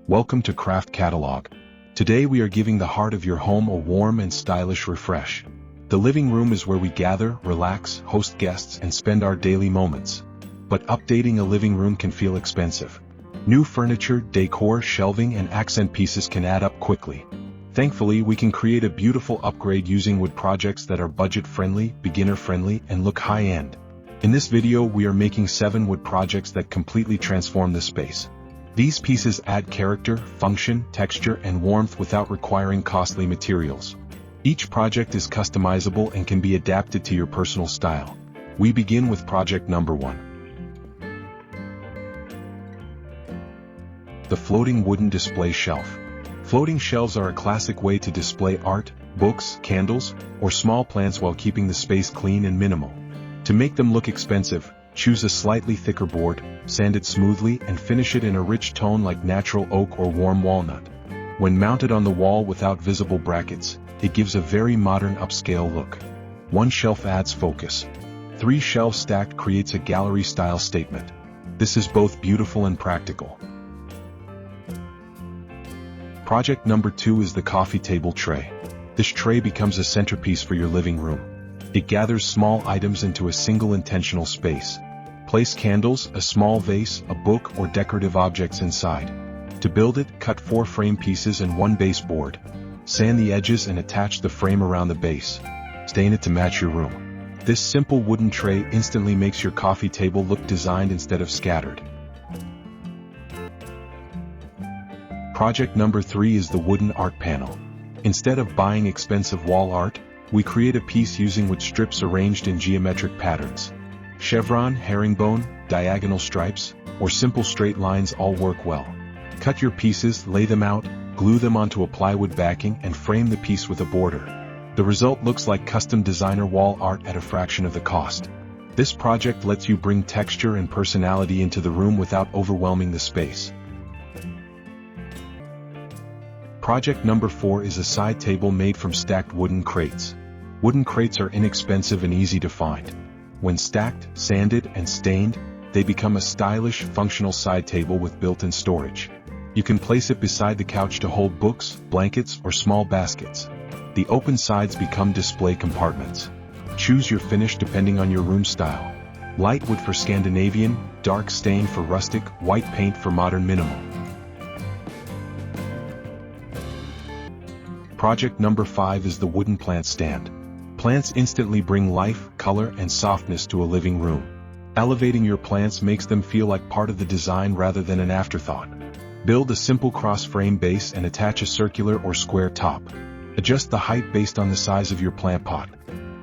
Welcome to Craft Catalog. Today we are giving the heart of your home a warm and stylish refresh. The living room is where we gather, relax, host guests, and spend our daily moments. But updating a living room can feel expensive. New furniture, decor, shelving, and accent pieces can add up quickly. Thankfully, we can create a beautiful upgrade using wood projects that are budget-friendly, beginner-friendly, and look high-end. In this video, we are making 7 wood projects that completely transform the space. These pieces add character, function, texture, and warmth without requiring costly materials. Each project is customizable and can be adapted to your personal style. We begin with project number 1. The floating wooden display shelf. Floating shelves are a classic way to display art, books, candles, or small plants while keeping the space clean and minimal. To make them look expensive, choose a slightly thicker board, sand it smoothly, and finish it in a rich tone like natural oak or warm walnut. When mounted on the wall without visible brackets, it gives a very modern upscale look. 1 shelf adds focus. 3 shelves stacked creates a gallery-style statement. This is both beautiful and practical. Project number 2 is the coffee table tray. This tray becomes a centerpiece for your living room. It gathers small items into a single intentional space. Place candles, a small vase, a book, or decorative objects inside. To build it, cut 4 frame pieces and 1 base board. Sand the edges and attach the frame around the base. Stain it to match your room. This simple wooden tray instantly makes your coffee table look designed instead of scattered. Project number 3 is the wooden art panel. Instead of buying expensive wall art, we create a piece using wood strips arranged in geometric patterns. Chevron, herringbone, diagonal stripes, or simple straight lines all work well. Cut your pieces, lay them out, glue them onto a plywood backing, and frame the piece with a border. The result looks like custom designer wall art at a fraction of the cost. This project lets you bring texture and personality into the room without overwhelming the space. Project number 4 is a side table made from stacked wooden crates. Wooden crates are inexpensive and easy to find. When stacked, sanded, and stained, they become a stylish, functional side table with built-in storage. You can place it beside the couch to hold books, blankets, or small baskets. The open sides become display compartments. Choose your finish depending on your room style. Light wood for Scandinavian, dark stain for rustic, white paint for modern minimal. Project number 5 is the wooden plant stand. Plants instantly bring life, color, and softness to a living room. Elevating your plants makes them feel like part of the design rather than an afterthought. Build a simple cross-frame base and attach a circular or square top. Adjust the height based on the size of your plant pot.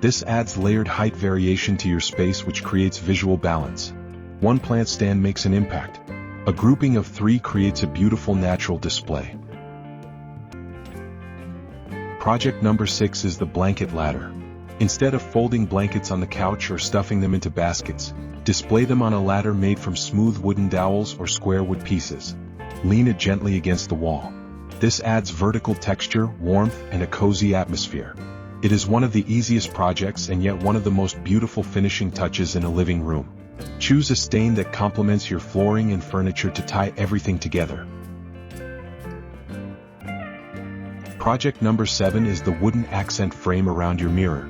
This adds layered height variation to your space, which creates visual balance. 1 plant stand makes an impact. A grouping of 3 creates a beautiful natural display. Project number 6 is the blanket ladder. Instead of folding blankets on the couch or stuffing them into baskets, display them on a ladder made from smooth wooden dowels or square wood pieces. Lean it gently against the wall. This adds vertical texture, warmth, and a cozy atmosphere. It is one of the easiest projects and yet one of the most beautiful finishing touches in a living room. Choose a stain that complements your flooring and furniture to tie everything together. Project number 7 is the wooden accent frame around your mirror.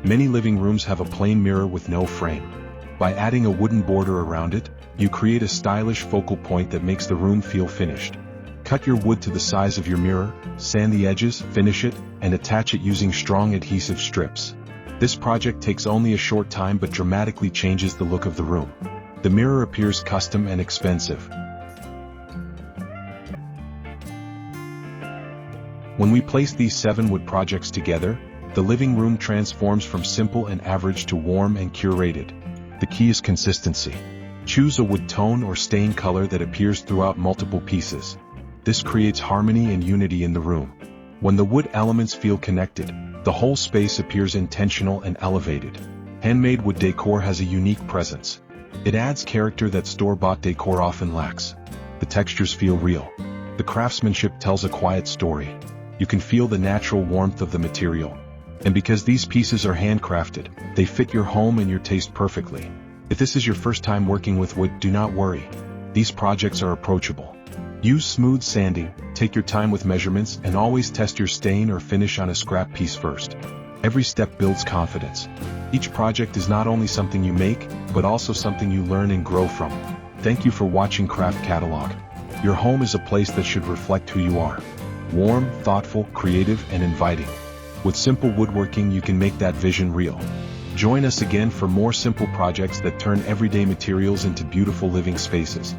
Many living rooms have a plain mirror with no frame. By adding a wooden border around it, you create a stylish focal point that makes the room feel finished. Cut your wood to the size of your mirror, sand the edges, finish it, and attach it using strong adhesive strips. This project takes only a short time but dramatically changes the look of the room. The mirror appears custom and expensive. When we place these 7 wood projects together, the living room transforms from simple and average to warm and curated. The key is consistency. Choose a wood tone or stain color that appears throughout multiple pieces. This creates harmony and unity in the room. When the wood elements feel connected, the whole space appears intentional and elevated. Handmade wood decor has a unique presence. It adds character that store-bought decor often lacks. The textures feel real. The craftsmanship tells a quiet story. You can feel the natural warmth of the material. And because these pieces are handcrafted, they fit your home and your taste perfectly. If this is your first time working with wood, do not worry. These projects are approachable. Use smooth sanding, take your time with measurements, and always test your stain or finish on a scrap piece first. Every step builds confidence. Each project is not only something you make, but also something you learn and grow from. Thank you for watching Craft Catalog. Your home is a place that should reflect who you are. Warm, thoughtful, creative, and inviting. With simple woodworking, you can make that vision real. Join us again for more simple projects that turn everyday materials into beautiful living spaces.